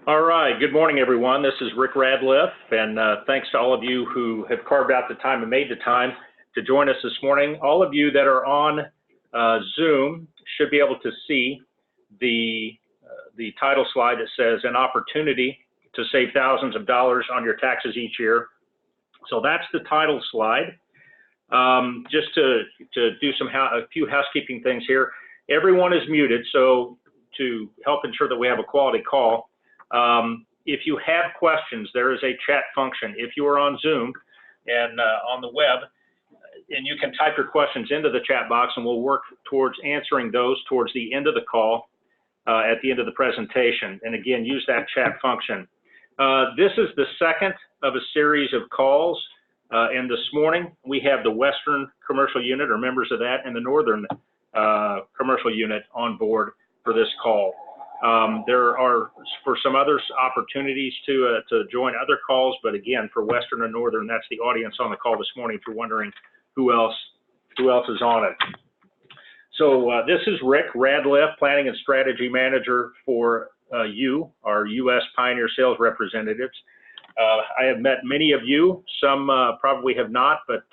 All right, good morning, everyone. This is Rick Radliff, and thanks to all of you who have carved out the time and made the time to join us this morning. All of you that are on Zoom should be able to see the title slide that says an opportunity to save thousands of dollars on your taxes each year. So that's the title slide. Just to do a few housekeeping things here. Everyone is muted, so to help ensure that we have a quality call, if you have questions, there is a chat function. If you are on Zoom and on the web, and you can type your questions into the chat box, and we'll work towards answering those towards the end of the call, at the end of the presentation. And again, use that chat function. This is the second of a series of calls, and this morning we have the Western Commercial Unit, or members of that, and the Northern Commercial Unit on board for this call. There are, for some others, opportunities to join other calls, but again, for Western and Northern, that's the audience on the call this morning, if you're wondering who else is on it. So this is Rick Radliff, Planning and Strategy Manager for you, our U.S. Pioneer Sales Representatives. I have met many of you, some probably have not, but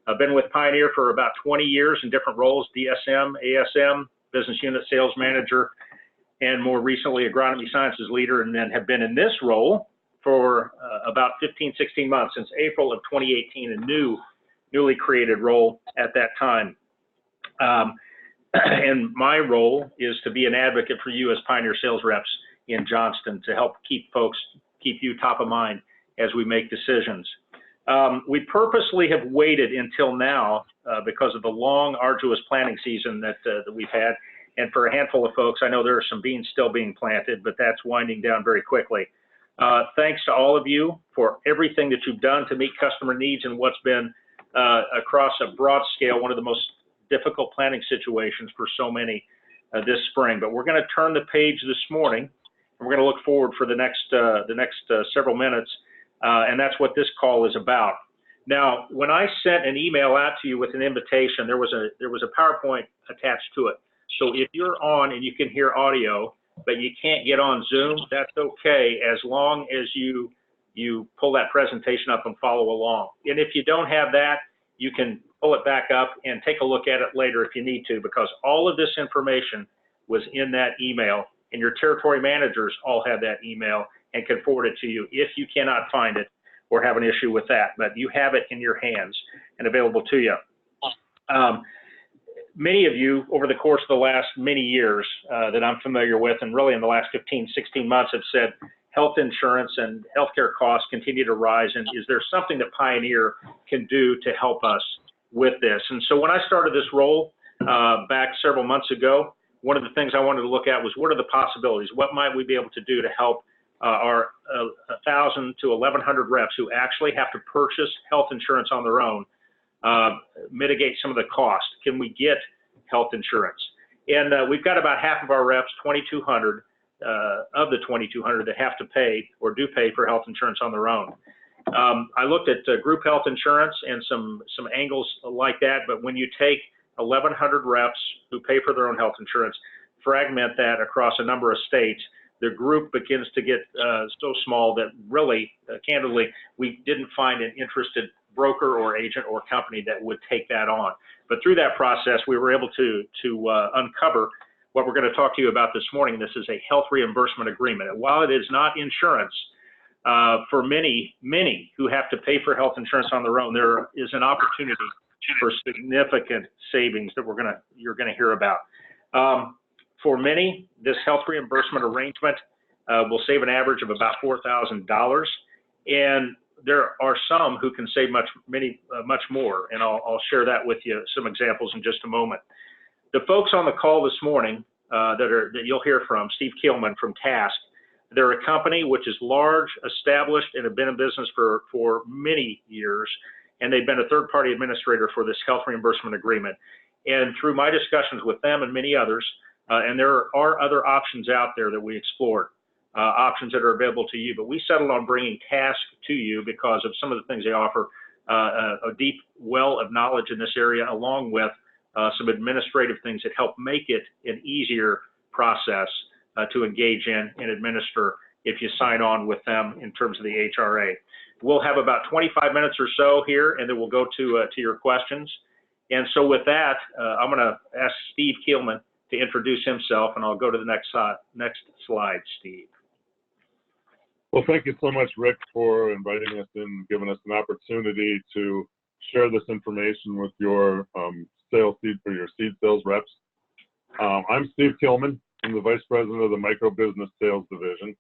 I've been with Pioneer for about 20 years in different roles, DSM, ASM, Business Unit Sales Manager, and more recently Agronomy Sciences Leader, and then have been in this role for about 15, 16 months, since April of 2018, a newly created role at that time. And my role is to be an advocate for you as Pioneer sales reps in Johnston to help keep you top of mind as we make decisions. We purposely have waited until now because of the long, arduous planning season that we've had. And for a handful of folks, I know there are some beans still being planted, but that's winding down very quickly. Thanks to all of you for everything that you've done to meet customer needs and what's been across a broad scale, one of the most difficult planning situations for so many this spring. But we're going to turn the page this morning, and we're going to look forward for the next several minutes, and that's what this call is about. Now, when I sent an email out to you with an invitation, there was a PowerPoint attached to it. So if you're on and you can hear audio, but you can't get on Zoom, that's okay, as long as you pull that presentation up and follow along. And if you don't have that, you can pull it back up and take a look at it later if you need to, because all of this information was in that email, and your territory managers all have that email and can forward it to you if you cannot find it or have an issue with that. But you have it in your hands and available to you. Many of you, over the course of the last many years that I'm familiar with, and really in the last 15, 16 months, have said health insurance and healthcare costs continue to rise, and is there something that Pioneer can do to help us with this? And so when I started this role back several months ago, one of the things I wanted to look at was, what are the possibilities? What might we be able to do to help our 1,000 to 1,100 reps who actually have to purchase health insurance on their own, mitigate some of the cost? Can we get health insurance? And we've got about half of our reps, 2,200 of the 2,200, that have to pay or do pay for health insurance on their own. I looked at group health insurance and some angles like that, but when you take 1,100 reps who pay for their own health insurance, fragment that across a number of states, the group begins to get so small that really, candidly, we didn't find an interested broker or agent or company that would take that on. But through that process, we were able to uncover what we're going to talk to you about this morning. This is a health reimbursement agreement. And while it is not insurance, for many who have to pay for health insurance on their own, there is an opportunity for significant savings that you're going to hear about. For many, this health reimbursement arrangement will save an average of about $4,000, and there are some who can save much more, and I'll share that with you, some examples in just a moment. The folks on the call this morning that you'll hear from, Steve Gilman from TASC, they're a company which is large, established, and have been in business for many years, and they've been a third-party administrator for this health reimbursement agreement. And through my discussions with them and many others, and there are other options out there that we explored, options that are available to you, but we settled on bringing TASC to you because of some of the things they offer, a deep well of knowledge in this area, along with some administrative things that help make it an easier process to engage in and administer if you sign on with them in terms of the HRA. We'll have about 25 minutes or so here, and then we'll go to your questions. And so with that, I'm going to ask Steve Gilman to introduce himself, and I'll go to the next slide, Steve. Well, thank you so much, Rick, for inviting us in, giving us an opportunity to share this information with your your seed sales reps. I'm Steve Gilman. I'm the Vice President of the Micro Business Sales Division.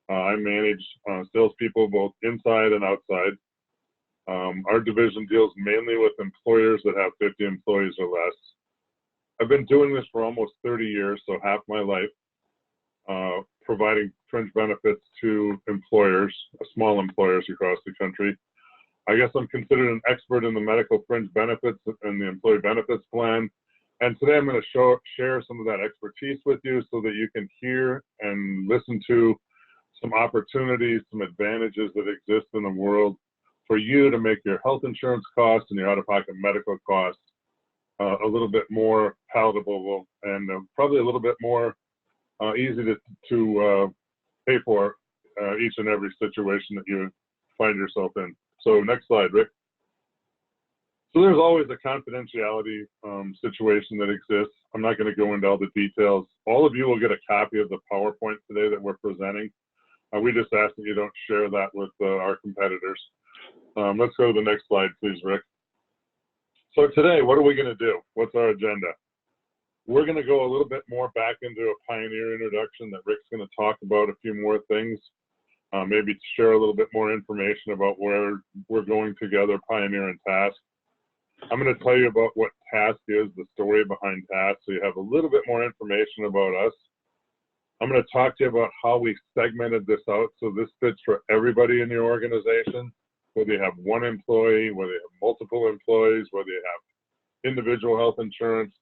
I manage salespeople both inside and outside. Our division deals mainly with employers that have 50 employees or less. I've been doing this for almost 30 years, so half my life, providing fringe benefits to employers, small employers across the country. I guess I'm considered an expert in the medical fringe benefits and the employee benefits plan. And today I'm going to share some of that expertise with you so that you can hear and listen to some opportunities, some advantages that exist in the world for you to make your health insurance costs and your out-of-pocket medical costs a little bit more palatable and probably a little bit more easy to pay for each and every situation that you find yourself in. So next slide, Rick. So there's always a confidentiality situation that exists. I'm not going to go into all the details. All of you will get a copy of the PowerPoint today that we're presenting. We just ask that you don't share that with our competitors. Let's go to the next slide, please, Rick. So today, what are we going to do? What's our agenda? We're going to go a little bit more back into a Pioneer introduction that Rick's going to talk about a few more things, maybe share a little bit more information about where we're going together, Pioneer and TASC. I'm going to tell you about what TASC is, the story behind TASC, so you have a little bit more information about us. I'm going to talk to you about how we segmented this out so this fits for everybody in your organization, whether you have one employee, whether you have multiple employees, whether you have individual health insurance,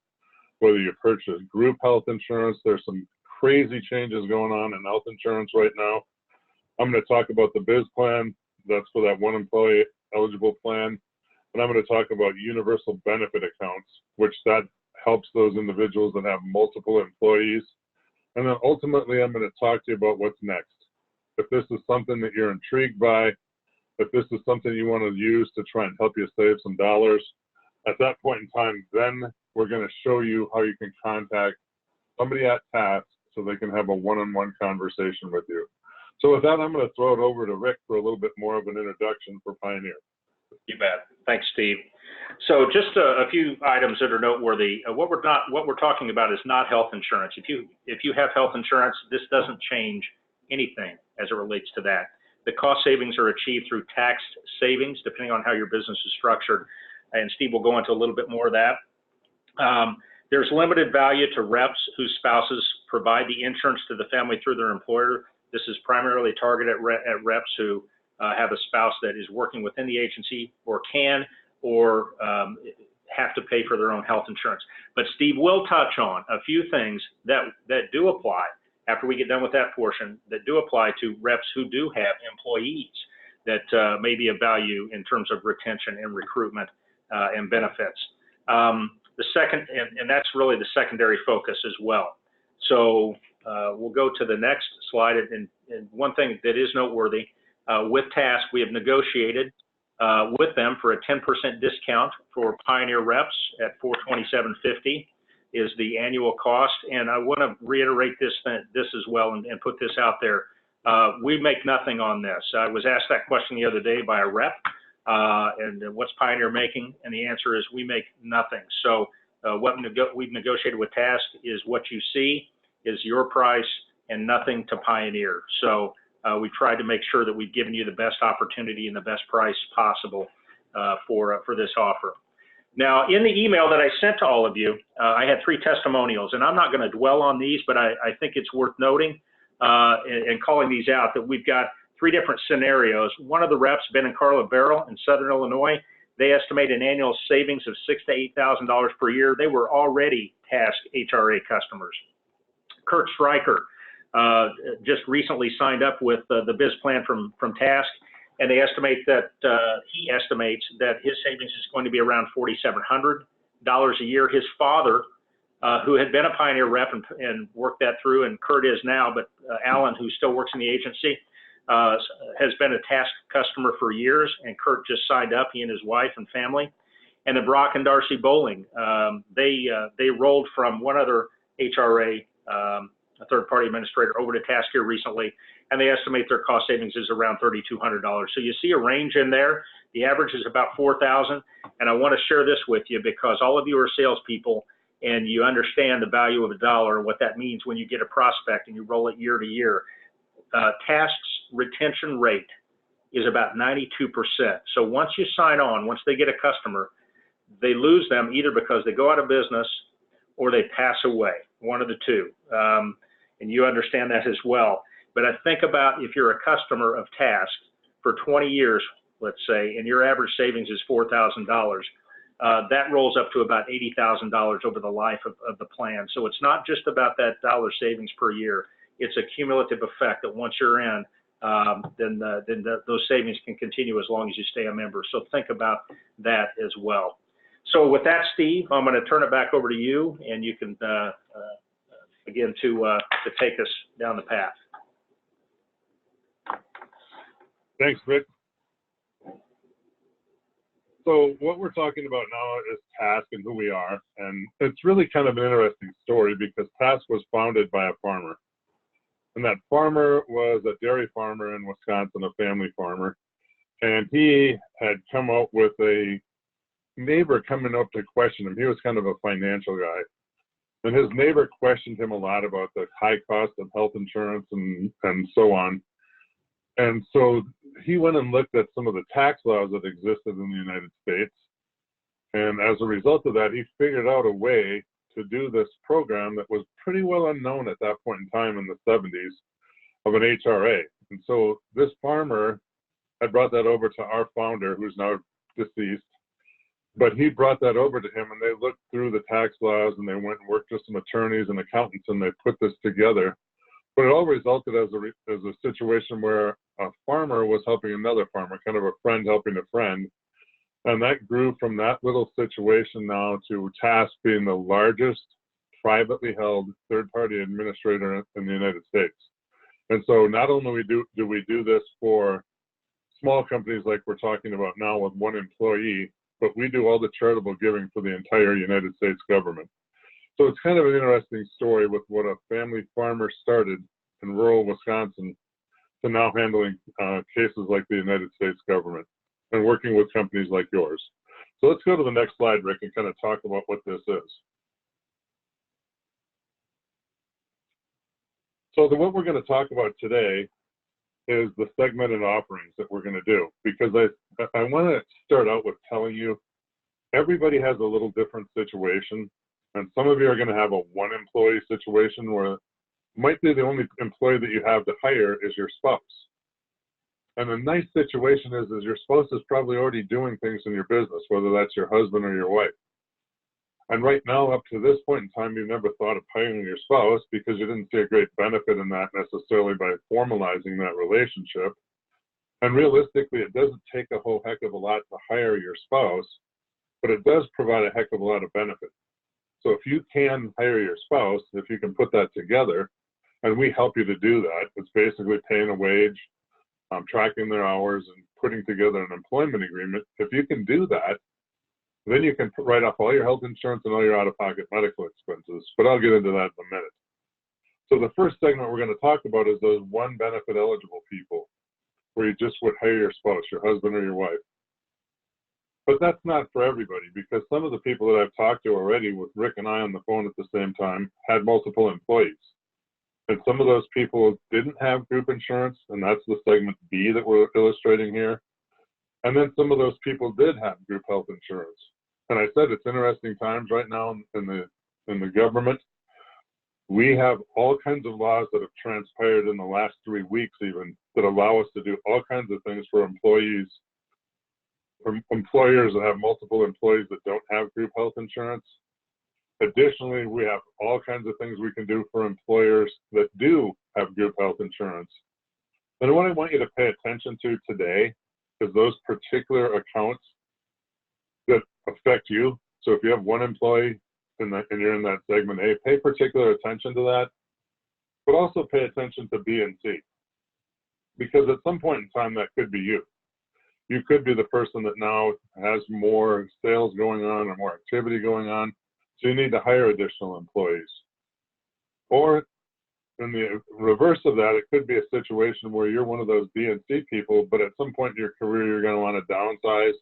whether you purchase group health insurance. There's some crazy changes going on in health insurance right now. I'm going to talk about the BizPlan. That's for that one employee eligible plan. And I'm going to talk about universal benefit accounts, which that helps those individuals that have multiple employees. And then ultimately, I'm going to talk to you about what's next. If this is something that you're intrigued by, if this is something you want to use to try and help you save some dollars, at that point in time, then we're going to show you how you can contact somebody at TASC so they can have a one-on-one conversation with you. So with that, I'm going to throw it over to Rick for a little bit more of an introduction for Pioneer. You bet. Thanks, Steve. So just a few items that are noteworthy. What we're talking about is not health insurance. If you have health insurance, this doesn't change anything as it relates to that. The cost savings are achieved through tax savings, depending on how your business is structured. And Steve will go into a little bit more of that. There's limited value to reps whose spouses provide the insurance to the family through their employer. This is primarily targeted at reps who have a spouse that is working within the agency or can or have to pay for their own health insurance. But Steve will touch on a few things that do apply after we get done with that portion, that do apply to reps who do have employees that may be of value in terms of retention and recruitment and benefits. The second, and that's really the secondary focus as well. So we'll go to the next slide. And one thing that is noteworthy, with TASC, we have negotiated with them for a 10% discount for Pioneer reps at $427.50 is the annual cost. And I want to reiterate this as well and put this out there. We make nothing on this. I was asked that question the other day by a rep, and what's Pioneer making? And the answer is we make nothing. So what we've negotiated with TASC is what you see is your price and nothing to Pioneer. So we've tried to make sure that we've given you the best opportunity and the best price possible for this offer. Now, in the email that I sent to all of you, I had 3 testimonials, and I'm not going to dwell on these, but I think it's worth noting and calling these out that we've got 3 different scenarios. One of the reps, Ben and Carla Barrel in Southern Illinois, they estimate an annual savings of $6,000 to $8,000 per year. They were already TASC HRA customers. Kurt Stryker just recently signed up with the BizPlan from TASC, and they estimate that he estimates that his savings is going to be around $4,700 a year. His father who had been a Pioneer rep and worked that through, and Kurt is now, but Alan, who still works in the agency, has been a TASC customer for years, and Kurt just signed up, he and his wife and family. And then Brock and Darcy Bowling, they rolled from one other HRA, a third-party administrator, over to TASC here recently, and they estimate their cost savings is around $3,200. So you see a range in there. The average is about $4,000, and I want to share this with you because all of you are salespeople, and you understand the value of a dollar and what that means when you get a prospect and you roll it year to year. TASC's retention rate is about 92%. So once you sign on, once they get a customer, they lose them either because they go out of business or they pass away, one of the two. And you understand that as well. But I think about if you're a customer of TASC for 20 years, let's say, and your average savings is $4,000, that rolls up to about $80,000 over the life of the plan. So it's not just about that dollar savings per year. It's a cumulative effect that once you're in, then those savings can continue as long as you stay a member. So think about that as well. So with that, Steve, I'm going to turn it back over to you, and you can begin to take us down the path. Thanks, Rick. So what we're talking about now is TASC and who we are, and it's really kind of an interesting story because TASC was founded by a farmer, and that farmer was a dairy farmer in Wisconsin, a family farmer, and he had come out with a neighbor coming up to question him. He was kind of a financial guy, and his neighbor questioned him a lot about the high cost of health insurance and so on. And so he went and looked at some of the tax laws that existed in the United States. And as a result of that, he figured out a way to do this program that was pretty well unknown at that point in time in the 70s of an HRA. And so this farmer had brought that over to our founder, who's now deceased, but he brought that over to him, and they looked through the tax laws, and they went and worked with some attorneys and accountants, and they put this together. But it all resulted as a situation where a farmer was helping another farmer, kind of a friend helping a friend. And that grew from that little situation now to TASC being the largest privately held third-party administrator in the United States. And so not only do we do this for small companies like we're talking about now with one employee, but we do all the charitable giving for the entire United States government. So it's kind of an interesting story with what a family farmer started in rural Wisconsin to now handling cases like the United States government and working with companies like yours. So let's go to the next slide, Rick, and kind of talk about what this is. So what we're going to talk about today is the segmented offerings that we're going to do, because I want to start out with telling you everybody has a little different situation. And some of you are going to have a one employee situation where it might be the only employee that you have to hire is your spouse. And the nice situation is your spouse is probably already doing things in your business, whether that's your husband or your wife. And right now, up to this point in time, you've never thought of hiring your spouse because you didn't see a great benefit in that necessarily by formalizing that relationship. And realistically, it doesn't take a whole heck of a lot to hire your spouse, but it does provide a heck of a lot of benefit. So if you can hire your spouse, if you can put that together, and we help you to do that, it's basically paying a wage, tracking their hours, and putting together an employment agreement. If you can do that, then you can write off all your health insurance and all your out-of-pocket medical expenses. But I'll get into that in a minute. So the first segment we're going to talk about is those one benefit eligible people, where you just would hire your spouse, your husband or your wife. But that's not for everybody, because some of the people that I've talked to already with Rick and I on the phone at the same time had multiple employees. And some of those people didn't have group insurance, and that's the segment B that we're illustrating here. And then some of those people did have group health insurance. And I said it's interesting times right now in the government. We have all kinds of laws that have transpired in the last 3 weeks even that allow us to do all kinds of things for employees, or employers that have multiple employees that don't have group health insurance. Additionally, we have all kinds of things we can do for employers that do have group health insurance. And what I want you to pay attention to today is those particular accounts that affect you. So if you have one employee, and you're in that segment A, pay particular attention to that, but also pay attention to B and C. Because at some point in time, that could be you. You could be the person that now has more sales going on or more activity going on, so you need to hire additional employees. Or in the reverse of that, it could be a situation where you're one of those B and C people, but at some point in your career, you're going to want to downsize,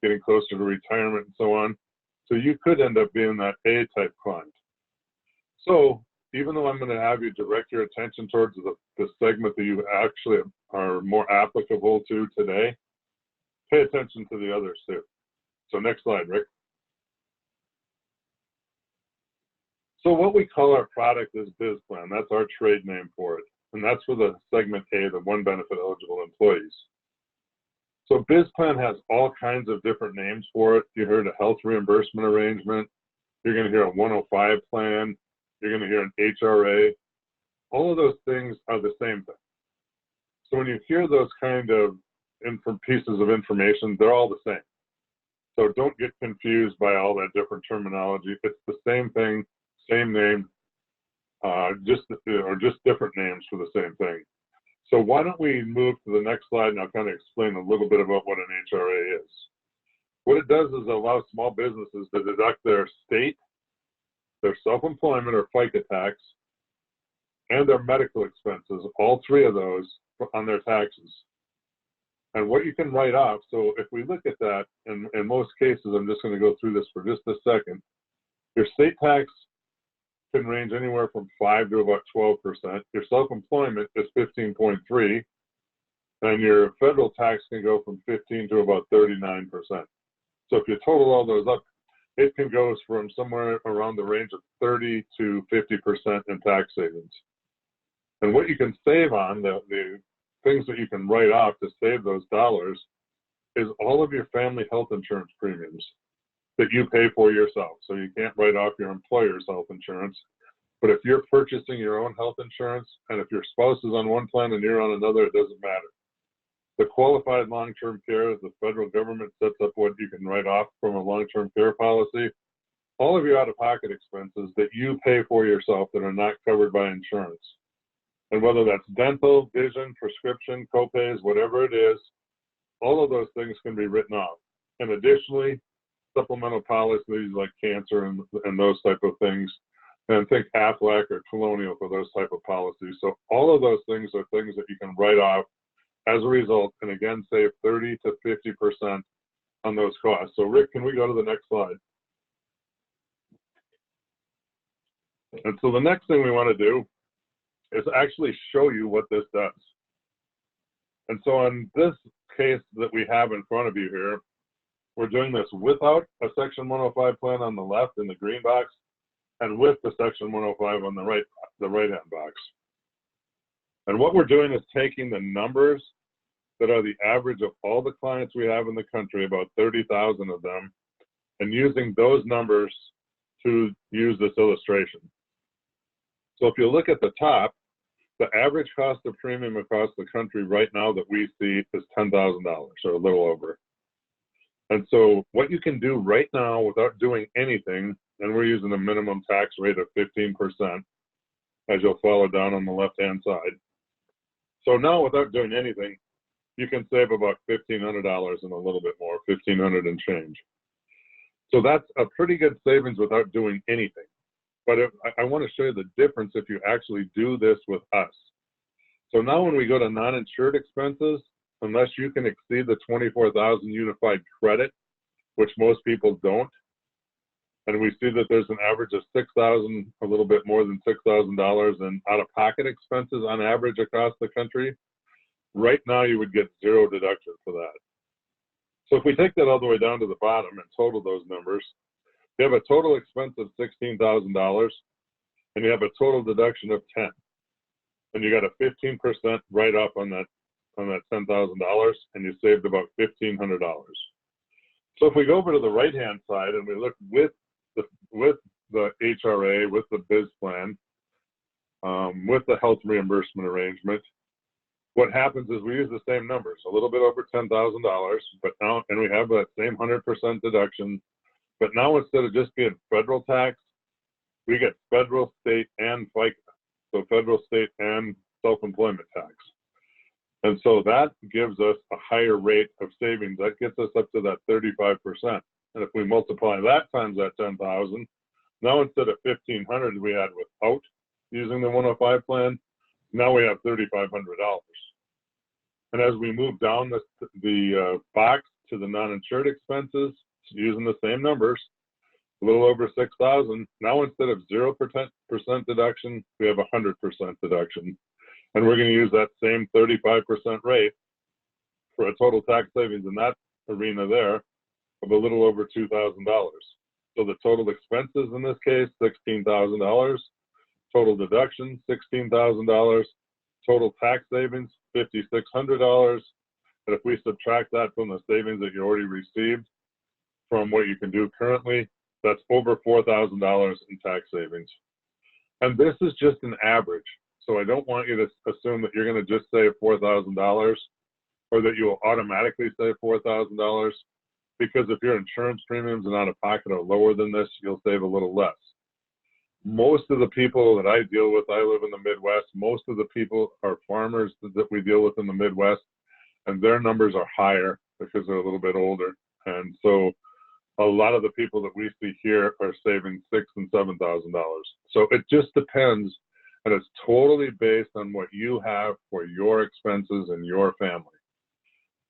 getting closer to retirement and so on. So you could end up being that A-type client. So even though I'm going to have you direct your attention towards the segment that you actually are more applicable to today, pay attention to the others too. So next slide, Rick. So what we call our product is BizPlan. That's our trade name for it. And that's for the segment A, the one benefit eligible employees. So BizPlan has all kinds of different names for it. You heard a health reimbursement arrangement. You're going to hear a 105 plan. You're going to hear an HRA. All of those things are the same thing. So when you hear those kind of pieces of information, they're all the same. So don't get confused by all that different terminology. It's the same thing, same name, just different names for the same thing. So why don't we move to the next slide, and I'll kind of explain a little bit about what an HRA is. What it does is it allows small businesses to deduct their state, their self-employment or FICA tax, and their medical expenses, all three of those, on their taxes. And what you can write off, so if we look at that, in most cases, I'm just going to go through this for just a second. Your state tax can range anywhere from 5 to about 12%. Your self-employment is 15.3, and your federal tax can go from 15 to about 39%. So if you total all those up, it can go from somewhere around the range of 30 to 50% in tax savings. And what you can save on, the things that you can write off to save those dollars, is all of your family health insurance premiums that you pay for yourself. So you can't write off your employer's health insurance. But if you're purchasing your own health insurance, and if your spouse is on one plan and you're on another, it doesn't matter. The qualified long-term care, the federal government sets up what you can write off from a long-term care policy. All of your out-of-pocket expenses that you pay for yourself that are not covered by insurance. And whether that's dental, vision, prescription, copays, whatever it is, all of those things can be written off. And additionally, supplemental policies like cancer and those type of things. And think Aflac or Colonial for those type of policies. So all of those things are things that you can write off as a result, and again, save 30 to 50% on those costs. So Rick, can we go to the next slide? And so the next thing we want to do is actually show you what this does. And so on this case that we have in front of you here, we're doing this without a Section 105 plan on the left in the green box, and with the Section 105 on the right-hand box. And what we're doing is taking the numbers that are the average of all the clients we have in the country, about 30,000 of them, and using those numbers to use this illustration. So if you look at the top, the average cost of premium across the country right now that we see is $10,000, or a little over. And so what you can do right now without doing anything, and we're using a minimum tax rate of 15%, as you'll follow down on the left-hand side. So now without doing anything, you can save about $1,500 and a little bit more, $1,500 and change. So that's a pretty good savings without doing anything. But I want to show you the difference if you actually do this with us. So now when we go to non-insured expenses, unless you can exceed the 24,000 unified credit, which most people don't, and we see that there's an average of $6,000, a little bit more than $6,000 in out-of-pocket expenses on average across the country, right now you would get zero deduction for that. So if we take that all the way down to the bottom and total those numbers, you have a total expense of $16,000, and you have a total deduction of $10,000, and you got a 15% write-off on that $10,000, and you saved about $1,500. So if we go over to the right-hand side and we look with the HRA, with the BizPlan, with the health reimbursement arrangement, what happens is we use the same numbers, a little bit over $10,000, but now, and we have that same 100% deduction, but now instead of just being federal tax, we get federal, state, and FICA. So federal, state, and self-employment tax. And so that gives us a higher rate of savings. That gets us up to that 35%. And if we multiply that times that 10,000, now instead of 1,500 we had without using the 105 plan, now we have $3,500. And as we move down the box to the non-insured expenses, using the same numbers, a little over 6,000. Now instead of 0% deduction, we have 100% deduction. And we're going to use that same 35% rate for a total tax savings in that arena there of a little over $2,000. So the total expenses in this case, $16,000. Total deduction, $16,000. Total tax savings, $5,600. And if we subtract that from the savings that you already received from what you can do currently, that's over $4,000 in tax savings. And this is just an average. So I don't want you to assume that you're going to just save $4,000 or that you will automatically save $4,000, because if your insurance premiums and out of pocket are lower than this, you'll save a little less. Most of the people that I deal with, I live in the Midwest, most of the people are farmers that we deal with in the Midwest, and their numbers are higher because they're a little bit older. And so a lot of the people that we see here are saving $6,000 and $7,000. So it just depends, and it's totally based on what you have for your expenses and your family.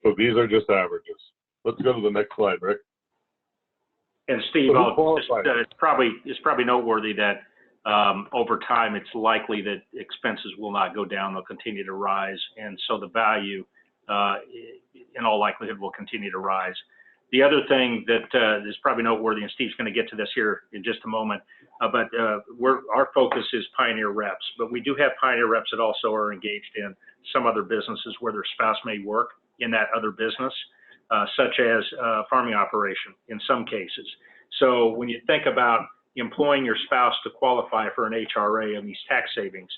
So these are just averages. Let's go to the next slide, Rick. And Steve, So it's probably noteworthy that over time it's likely that expenses will not go down; they'll continue to rise, and so the value, in all likelihood, will continue to rise. The other thing that is probably noteworthy, and Steve's going to get to this here in just a moment, but our focus is Pioneer reps, but we do have Pioneer reps that also are engaged in some other businesses where their spouse may work in that other business, such as farming operation in some cases. So when you think about employing your spouse to qualify for an HRA and these tax savings,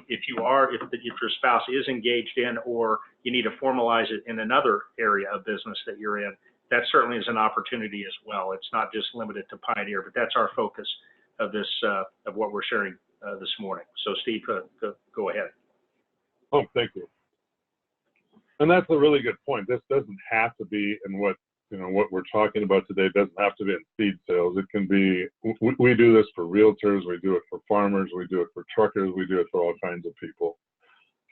if your spouse is engaged in, or you need to formalize it in another area of business that you're in, that certainly is an opportunity as well. It's not just limited to Pioneer, but that's our focus of this, of what we're sharing this morning. So Steve, go ahead. Oh, thank you. And that's a really good point. This doesn't have to be in what we're talking about today. Doesn't have to be in seed sales. It can be, we do this for realtors, we do it for farmers, we do it for truckers, we do it for all kinds of people.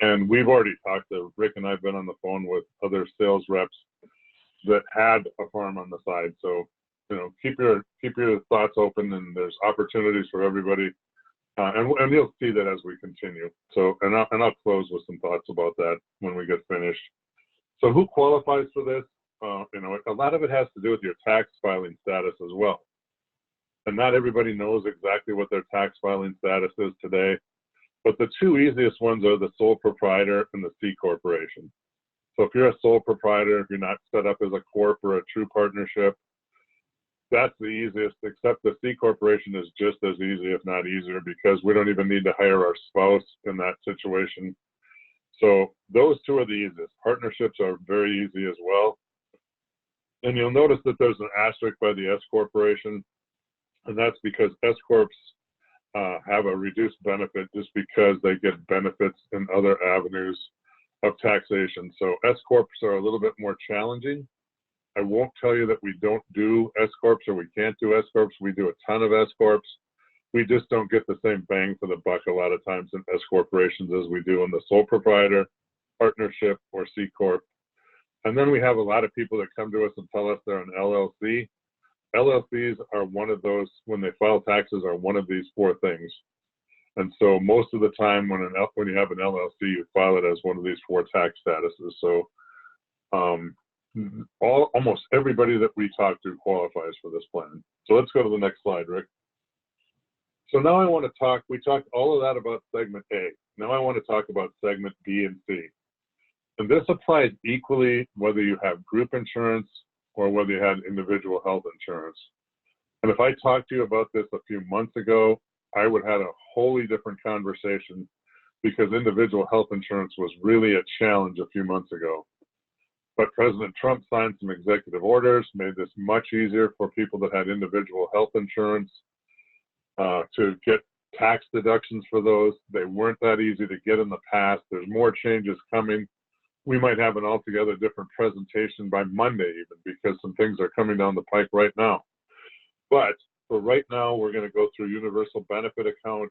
And we've already talked to, Rick and I've been on the phone with other sales reps that had a farm on the side. So, keep your thoughts open, and there's opportunities for everybody. And you'll see that as we continue. So, and I'll close with some thoughts about that when we get finished. So who qualifies for this? A lot of it has to do with your tax filing status as well. And not everybody knows exactly what their tax filing status is today. But the two easiest ones are the sole proprietor and the C corporation. So if you're a sole proprietor, if you're not set up as a corp or a true partnership, that's the easiest, except the C corporation is just as easy, if not easier, because we don't even need to hire our spouse in that situation. So those two are the easiest. Partnerships are very easy as well. And you'll notice that there's an asterisk by the S corporation, and that's because S corps have a reduced benefit just because they get benefits in other avenues of taxation. So S corps are a little bit more challenging. I won't tell you that we don't do S corps or we can't do S corps. We do a ton of S corps. We just don't get the same bang for the buck a lot of times in S corporations as we do in the sole proprietor, partnership, or C corp. And then we have a lot of people that come to us and tell us they're an LLC. LLCs are one of those, when they file taxes, are one of these four things. And so most of the time when you have an LLC, you file it as one of these four tax statuses. So almost everybody that we talk to qualifies for this plan. So let's go to the next slide, Rick. So now I want to talk, we talked all of that about segment A. Now I want to talk about segment B and C. And this applies equally whether you have group insurance or whether you had individual health insurance. And if I talked to you about this a few months ago, I would have had a wholly different conversation, because individual health insurance was really a challenge a few months ago. But President Trump signed some executive orders, made this much easier for people that had individual health insurance. to get tax deductions for those. They weren't that easy to get in the past. There's more changes coming. We might have an altogether different presentation by Monday even, because some things are coming down the pike right now. But for right now, we're going to go through universal benefit account,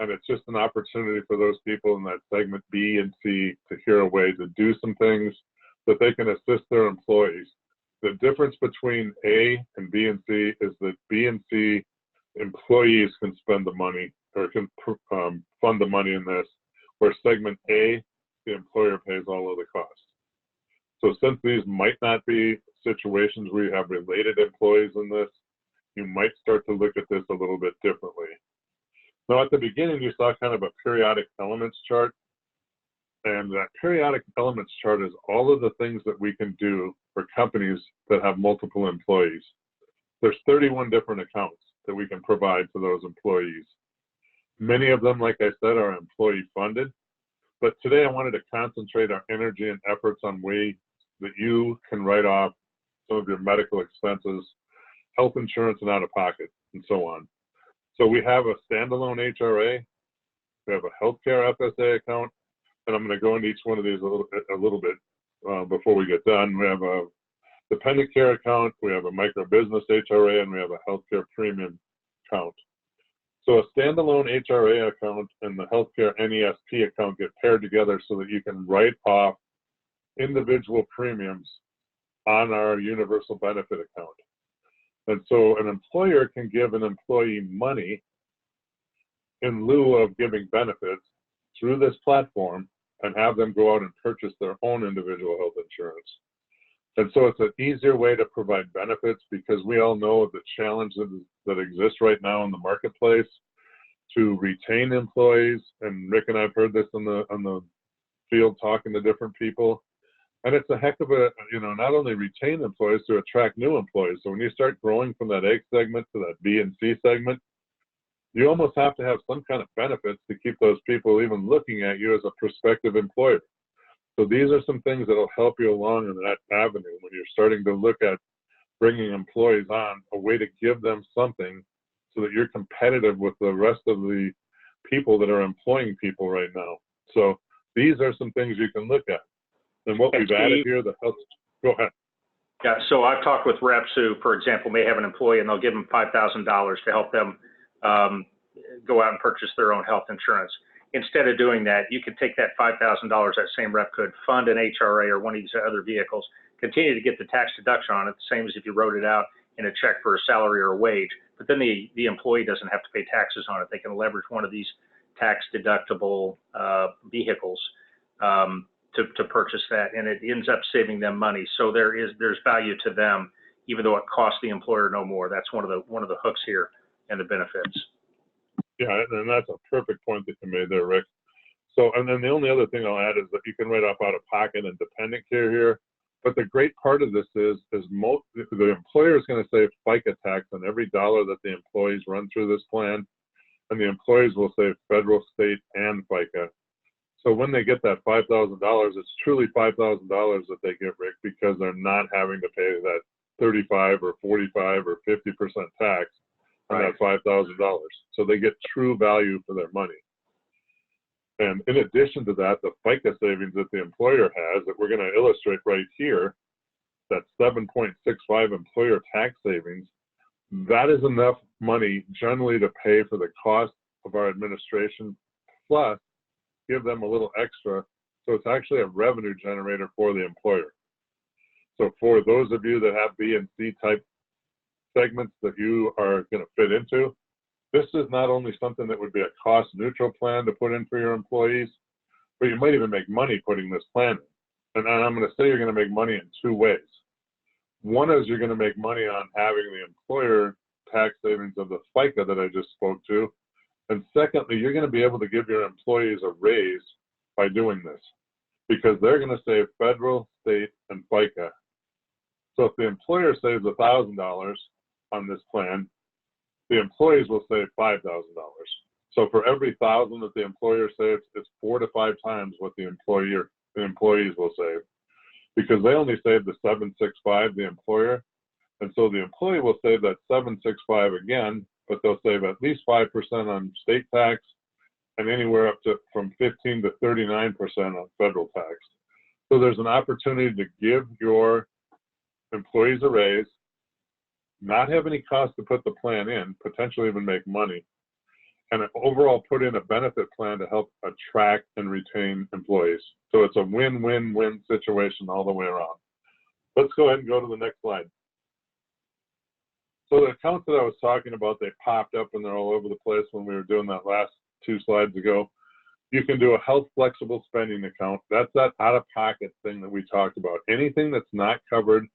and it's just an opportunity for those people in that segment B and C to hear a way to do some things that they can assist their employees. The difference between A and B and C is that B and C employees can spend the money or can fund the money in this, where segment A, the employer pays all of the costs. So since these might not be situations where you have related employees in this, you might start to look at this a little bit differently. Now at the beginning, you saw kind of a periodic elements chart. And that periodic elements chart is all of the things that we can do for companies that have multiple employees. There's 31 different accounts that we can provide to those employees. Many of them, like I said, are employee funded. But today I wanted to concentrate our energy and efforts on ways that you can write off some of your medical expenses, health insurance and out of pocket, and so on. So we have a standalone HRA, we have a healthcare FSA account, and I'm going to go into each one of these a little bit before we get done. We have a dependent care account, we have a micro business HRA, and we have a healthcare premium account. So a standalone HRA account and the healthcare NESP account get paired together so that you can write off individual premiums on our universal benefit account. And so an employer can give an employee money in lieu of giving benefits through this platform and have them go out and purchase their own individual health insurance. And so it's an easier way to provide benefits, because we all know the challenges that exist right now in the marketplace to retain employees. And Rick and I've heard this on the field talking to different people. And it's a heck of a, not only retain employees, to attract new employees. So when you start growing from that A segment to that B and C segment, you almost have to have some kind of benefits to keep those people even looking at you as a prospective employer. So these are some things that will help you along in that avenue when you're starting to look at bringing employees on, a way to give them something so that you're competitive with the rest of the people that are employing people right now. So these are some things you can look at. And what we've added here, the health, go ahead. Yeah, so I've talked with reps who, for example, may have an employee and they'll give them $5,000 to help them go out and purchase their own health insurance. Instead of doing that, you could take that $5,000, that same rep could fund an HRA or one of these other vehicles, continue to get the tax deduction on it, the same as if you wrote it out in a check for a salary or a wage, but then the employee doesn't have to pay taxes on it. They can leverage one of these tax deductible vehicles to purchase that, and it ends up saving them money. So there's value to them, even though it costs the employer no more. That's one of the hooks here and the benefits. Yeah, and that's a perfect point that you made there, Rick. So, and then the only other thing I'll add is that you can write off out of pocket and dependent care here. But the great part of this is the employer is going to save FICA tax on every dollar that the employees run through this plan, and the employees will save federal, state, and FICA. So when they get that $5,000, it's truly $5,000 that they get, Rick, because they're not having to pay that 35 or 45 or 50% tax on that $5,000. So they get true value for their money. And in addition to that, the FICA savings that the employer has, that we're going to illustrate right here, that 7.65 employer tax savings, that is enough money generally to pay for the cost of our administration, plus give them a little extra. So it's actually a revenue generator for the employer. So for those of you that have B and C type segments that you are going to fit into, this is not only something that would be a cost neutral plan to put in for your employees, but you might even make money putting this plan in. And I'm going to say you're going to make money in two ways. One is you're going to make money on having the employer tax savings of the FICA that I just spoke to. And secondly, you're going to be able to give your employees a raise by doing this, because they're going to save federal, state, and FICA. So if the employer saves $1,000 on this plan, the employees will save $5,000. So for every $1,000 that the employer saves, it's 4 to 5 times what the employees will save, because they only save the 765, the employer, and so the employee will save that 765 again, but they'll save at least 5% on state tax and anywhere up to from 15 to 39% on federal tax. So there's an opportunity to give your employees a raise, not have any cost to put the plan in, potentially even make money, and overall put in a benefit plan to help attract and retain employees. So it's a win-win-win situation all the way around. Let's go ahead and go to the next slide. So the accounts that I was talking about, they popped up and they're all over the place when we were doing that last 2 slides ago. You can do a health flexible spending account. That's that out-of-pocket thing that we talked about. Anything that's not covered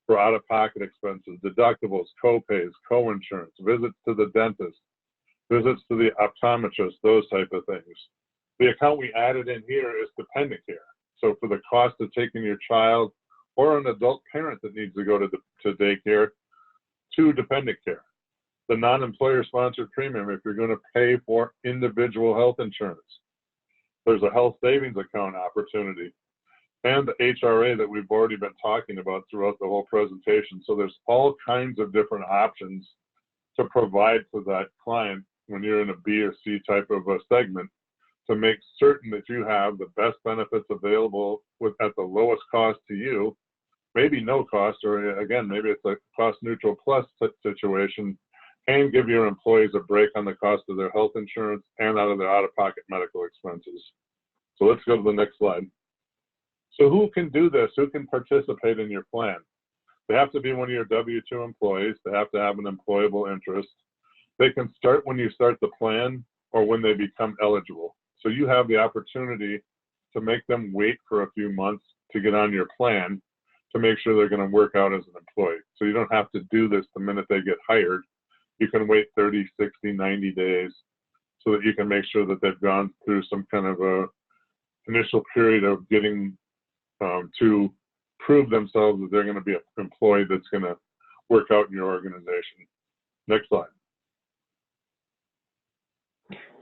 for out-of-pocket expenses, deductibles, co-pays, co-insurance, visits to the dentist, visits to the optometrist, those type of things. The account we added in here is dependent care. So for the cost of taking your child or an adult parent that needs to go to daycare to dependent care. The non-employer sponsored premium if you're going to pay for individual health insurance. There's a health savings account opportunity and the HRA that we've already been talking about throughout the whole presentation. So there's all kinds of different options to provide for that client when you're in a B or C type of a segment to make certain that you have the best benefits available at the lowest cost to you, maybe no cost, or again, maybe it's a cost neutral plus situation, and give your employees a break on the cost of their health insurance and out of their out-of-pocket medical expenses. So let's go to the next slide. So who can do this? Who can participate in your plan? They have to be one of your W-2 employees. They have to have an employable interest. They can start when you start the plan or when they become eligible. So you have the opportunity to make them wait for a few months to get on your plan to make sure they're going to work out as an employee. So you don't have to do this the minute they get hired. You can wait 30, 60, 90 days so that you can make sure that they've gone through some kind of a initial period of getting to prove themselves that they're going to be an employee that's going to work out in your organization. Next slide.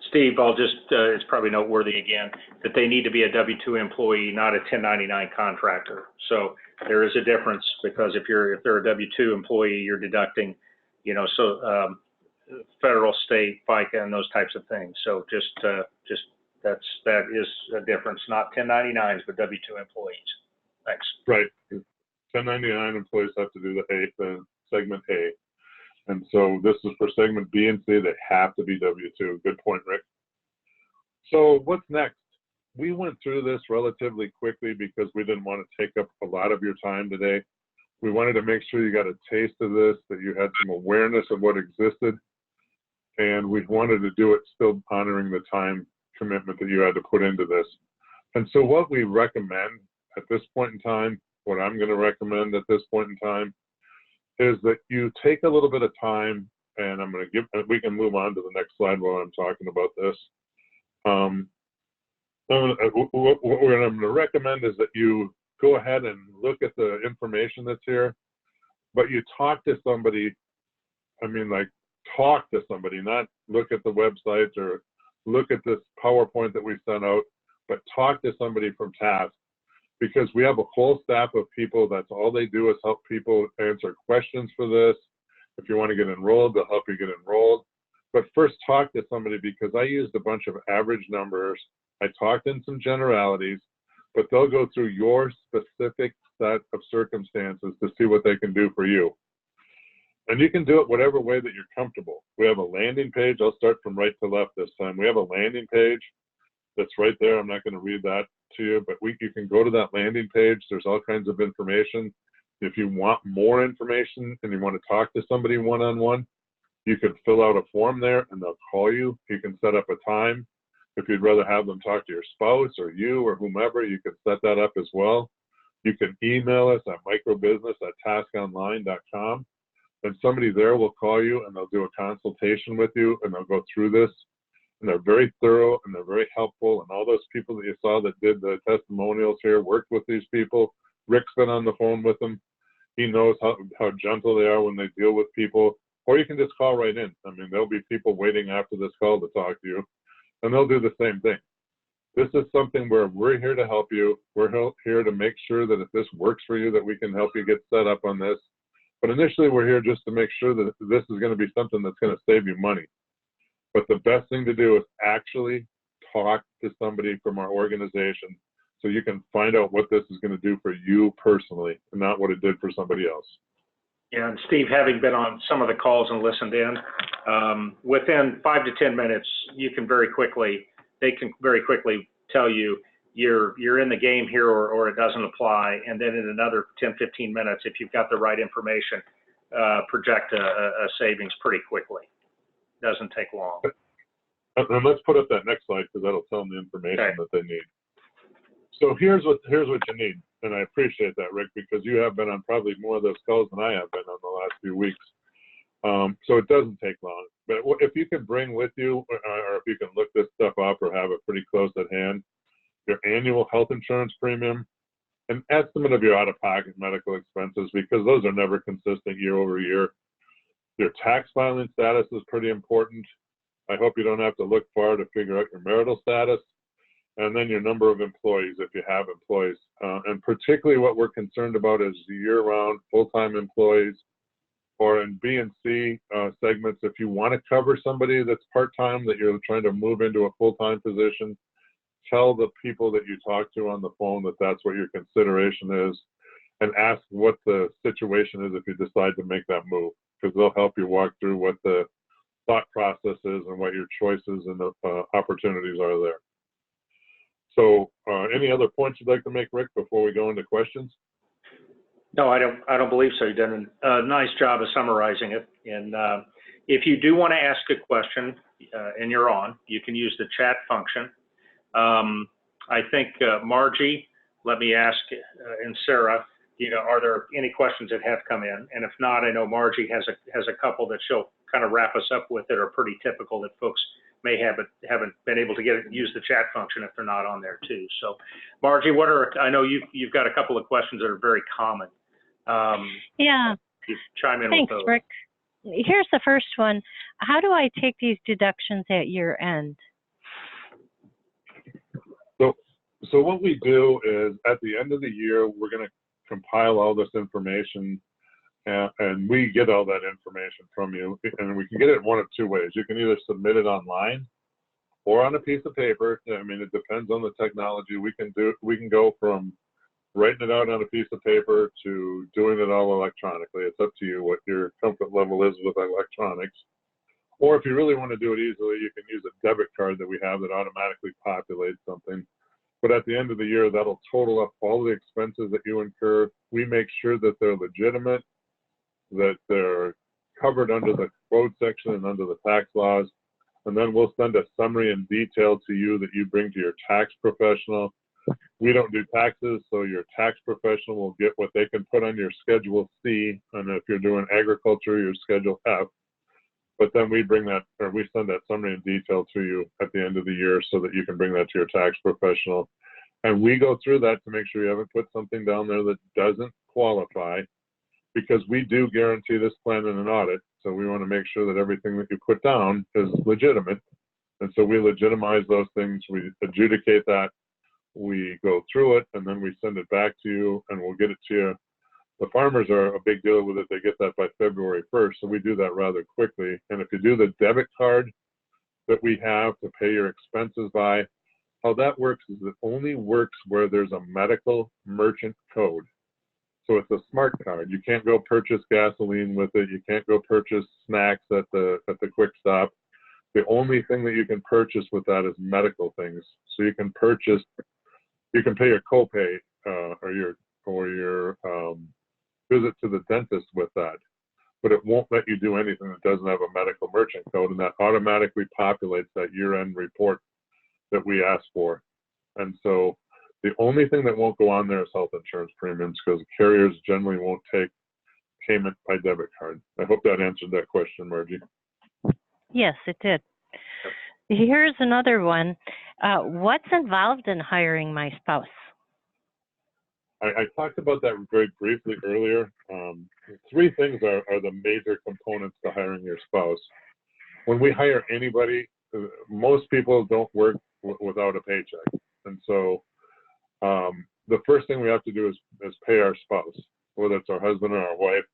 Steve, I'll just, it's probably noteworthy again, that they need to be a W-2 employee, not a 1099 contractor. So there is a difference because if they're a W-2 employee, you're deducting, you know, so federal, state, FICA, and those types of things. So that is a difference, not 1099s, but W-2 employees. Thanks. Right. 1099 employees have to do the segment A. And so this is for segment B and C, they have to be W-2. Good point, Rick. So what's next? We went through this relatively quickly because we didn't want to take up a lot of your time today. We wanted to make sure you got a taste of this, that you had some awareness of what existed, and we wanted to do it still honoring the time commitment that you had to put into this. And so what we recommend at this point in time, what I'm going to recommend at this point in time, is that you take a little bit of time, and I'm going to give, we can move on to the next slide while I'm talking about this. What I'm going to recommend is that you go ahead and look at the information that's here, but you talk to somebody, I mean, like talk to somebody, not look at the website or look at this PowerPoint that we sent out, but talk to somebody from TASC, because we have a whole staff of people that's all they do is help people answer questions for this. If you want to get enrolled, they'll help you get enrolled. But first talk to somebody, because I used a bunch of average numbers. I talked in some generalities, but they'll go through your specific set of circumstances to see what they can do for you. And you can do it whatever way that you're comfortable. We have a landing page. I'll start from right to left this time. We have a landing page that's right there. I'm not going to read that to you, but you can go to that landing page. There's all kinds of information. If you want more information and you want to talk to somebody one-on-one, you can fill out a form there and they'll call you. You can set up a time. If you'd rather have them talk to your spouse or you or whomever, you can set that up as well. You can email us at microbusiness@tasconline.com, and somebody there will call you and they'll do a consultation with you and they'll go through this. And they're very thorough and they're very helpful. And all those people that you saw that did the testimonials here worked with these people. Rick's been on the phone with them. He knows how gentle they are when they deal with people. Or you can just call right in. I mean, there'll be people waiting after this call to talk to you, and they'll do the same thing. This is something where we're here to help you. We're here to make sure that if this works for you, that we can help you get set up on this. But initially, we're here just to make sure that this is going to be something that's going to save you money. But the best thing to do is actually talk to somebody from our organization so you can find out what this is going to do for you personally and not what it did for somebody else. Yeah, and Steve, having been on some of the calls and listened in, within 5 to 10 minutes, they can very quickly tell you you're in the game here or it doesn't apply. And then in another 10, 15 minutes, if you've got the right information, project a savings pretty quickly. Doesn't take long. And let's put up that next slide because that'll tell them the information that they need. So here's what you need, and I appreciate that, Rick, because you have been on probably more of those calls than I have been on the last few weeks. So it doesn't take long. But if you can bring with you, or if you can look this stuff up or have it pretty close at hand, your annual health insurance premium, an estimate of your out-of-pocket medical expenses, because those are never consistent year over year. Your tax filing status is pretty important. I hope you don't have to look far to figure out your marital status. And then your number of employees, if you have employees. And particularly what we're concerned about is year-round full-time employees, or in B and C segments, if you want to cover somebody that's part-time that you're trying to move into a full-time position, tell the people that you talk to on the phone that that's what your consideration is, and ask what the situation is if you decide to make that move, because they'll help you walk through what the thought process is and what your choices and the opportunities are there. So any other points you'd like to make, Rick, before we go into questions? No, I don't believe so. You've done a nice job of summarizing it. And if you do want to ask a question and you're on, you can use the chat function. I think Margie, let me ask, and Sarah, are there any questions that have come in? And if not, I know Margie has a couple that she'll kind of wrap us up with that are pretty typical that folks may haven't been able to use the chat function if they're not on there too. So, Margie, I know you've got a couple of questions that are very common. Yeah. You chime in Thanks, with those. Rick. Here's the first one. How do I take these deductions at year end? So what we do is at the end of the year, we're going to compile all this information, and we get all that information from you, and we can get it one of two ways. You can either submit it online or on a piece of paper. I mean, it depends on the technology. We can go from writing it out on a piece of paper to doing it all electronically. It's up to you what your comfort level is with electronics. Or if you really want to do it easily, you can use a debit card that we have that automatically populates something. But at the end of the year, that'll total up all the expenses that you incur. We make sure that they're legitimate, that they're covered under the code section and under the tax laws. And then we'll send a summary in detail to you that you bring to your tax professional. We don't do taxes, so your tax professional will get what they can put on your Schedule C, and if you're doing agriculture, your Schedule F. But then we send that summary in detail to you at the end of the year so that you can bring that to your tax professional. And we go through that to make sure you haven't put something down there that doesn't qualify, because we do guarantee this plan in an audit. So we want to make sure that everything that you put down is legitimate. And so we legitimize those things, we adjudicate that, we go through it, and then we send it back to you, and we'll get it to you. The farmers are a big deal with it. They get that by February 1st, so we do that rather quickly. And if you do the debit card that we have to pay your expenses by, how that works is it only works where there's a medical merchant code. So it's a smart card. You can't go purchase gasoline with it. You can't go purchase snacks at the quick stop. The only thing that you can purchase with that is medical things. So you can pay your copay or your visit to the dentist with that, but it won't let you do anything that doesn't have a medical merchant code, and that automatically populates that year-end report that we ask for. And so the only thing that won't go on there is health insurance premiums, because carriers generally won't take payment by debit card. I hope that answered that question, Margie. Yes, it did. Here's another one. What's involved in hiring my spouse? I talked about that very briefly earlier. Three things are the major components to hiring your spouse. When we hire anybody, most people don't work without a paycheck. And so the first thing we have to do is pay our spouse, whether it's our husband or our wife.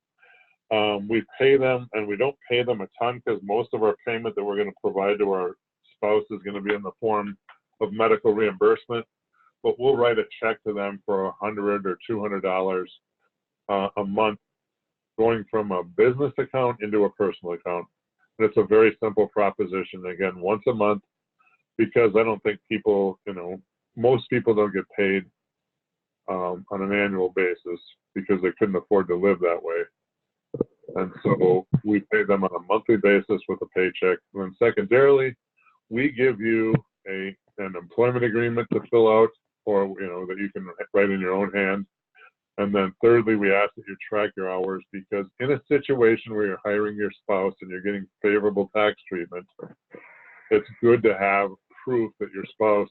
We pay them, and we don't pay them a ton because most of our payment that we're going to provide to our spouse is going to be in the form of medical reimbursement. But we'll write a check to them for $100 or $200 a month, going from a business account into a personal account. And it's a very simple proposition. Again, once a month, because I don't think people, most people don't get paid on an annual basis because they couldn't afford to live that way. And so we pay them on a monthly basis with a paycheck. And then secondarily, we give you an employment agreement to fill out, or that you can write in your own hand. And then thirdly, we ask that you track your hours, because in a situation where you're hiring your spouse and you're getting favorable tax treatment, it's good to have proof that your spouse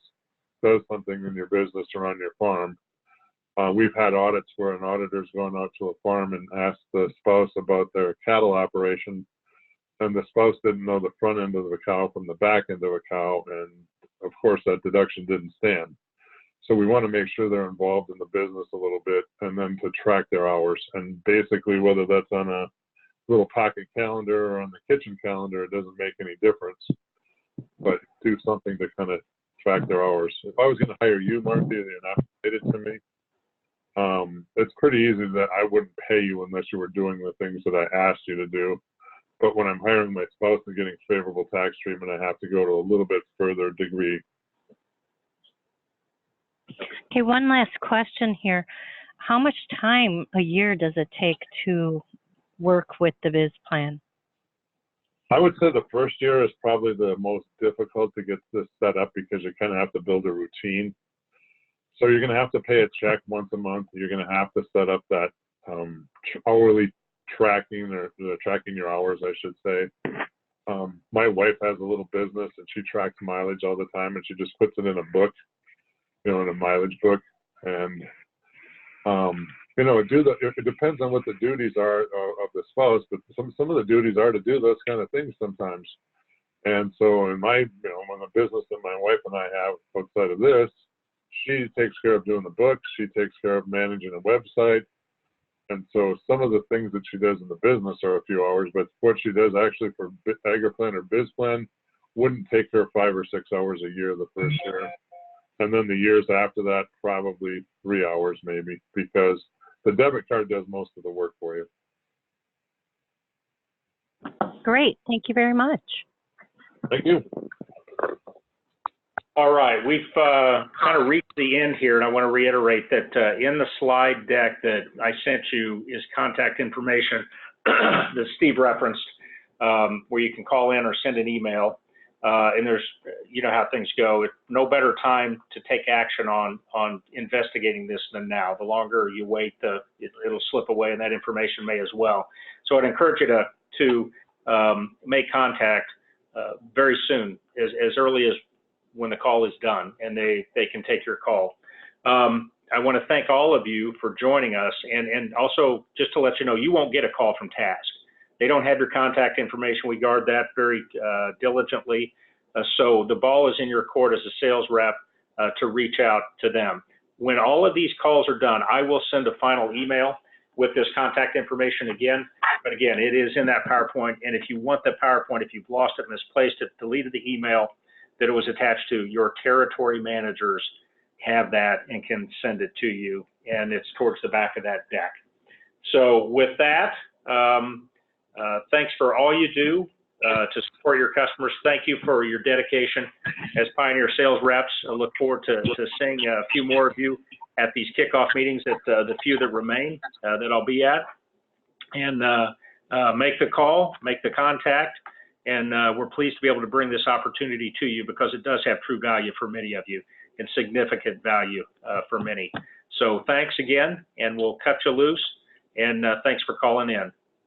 does something in your business or on your farm. We've had audits where an auditor's gone out to a farm and asked the spouse about their cattle operation, and the spouse didn't know the front end of the cow from the back end of a cow, and of course that deduction didn't stand. So we want to make sure they're involved in the business a little bit, and then to track their hours. And basically, whether that's on a little pocket calendar or on the kitchen calendar, it doesn't make any difference. But do something to kind of track their hours. If I was going to hire you, Martha, and you're not related to me, it's pretty easy that I wouldn't pay you unless you were doing the things that I asked you to do. But when I'm hiring my spouse and getting favorable tax treatment, I have to go to a little bit further degree. Okay, one last question here. How much time a year does it take to work with the BizPlan? I would say the first year is probably the most difficult to get this set up, because you kind of have to build a routine. So you're going to have to pay a check once a month. You're going to have to set up that hourly tracking, or tracking your hours, I should say. My wife has a little business, and she tracks mileage all the time, and she just puts it in a book, in a mileage book. And, it depends on what the duties are of the spouse, but some of the duties are to do those kind of things sometimes. And so in my, in the business that my wife and I have outside of this, she takes care of doing the books. She takes care of managing a website. And so some of the things that she does in the business are a few hours, but what she does actually for AgriPlan or BizPlan wouldn't take her 5 or 6 hours a year the first year. And then the years after that, probably 3 hours maybe, because the debit card does most of the work for you. Great, thank you very much. Thank you. All right, we've kind of reached the end here, and I want to reiterate that in the slide deck that I sent you is contact information that Steve referenced, where you can call in or send an email. And there's, how things go. No better time to take action on investigating this than now. The longer you wait, it'll slip away, and that information may as well. So I'd encourage you to make contact very soon, as early as when the call is done, and they can take your call. I want to thank all of you for joining us, and also just to let you know, you won't get a call from TASC. They don't have your contact information. We guard that very diligently. So the ball is in your court as a sales rep to reach out to them. When all of these calls are done, I will send a final email with this contact information again. But again, it is in that PowerPoint. And if you want the PowerPoint, if you've lost it, misplaced it, deleted the email that it was attached to, your territory managers have that and can send it to you. And it's towards the back of that deck. So with that, thanks for all you do to support your customers. Thank you for your dedication as Pioneer sales reps. I look forward to seeing a few more of you at these kickoff meetings, at the few that remain that I'll be at. And make the call, make the contact, and we're pleased to be able to bring this opportunity to you, because it does have true value for many of you and significant value for many. So thanks again, and we'll cut you loose, and thanks for calling in.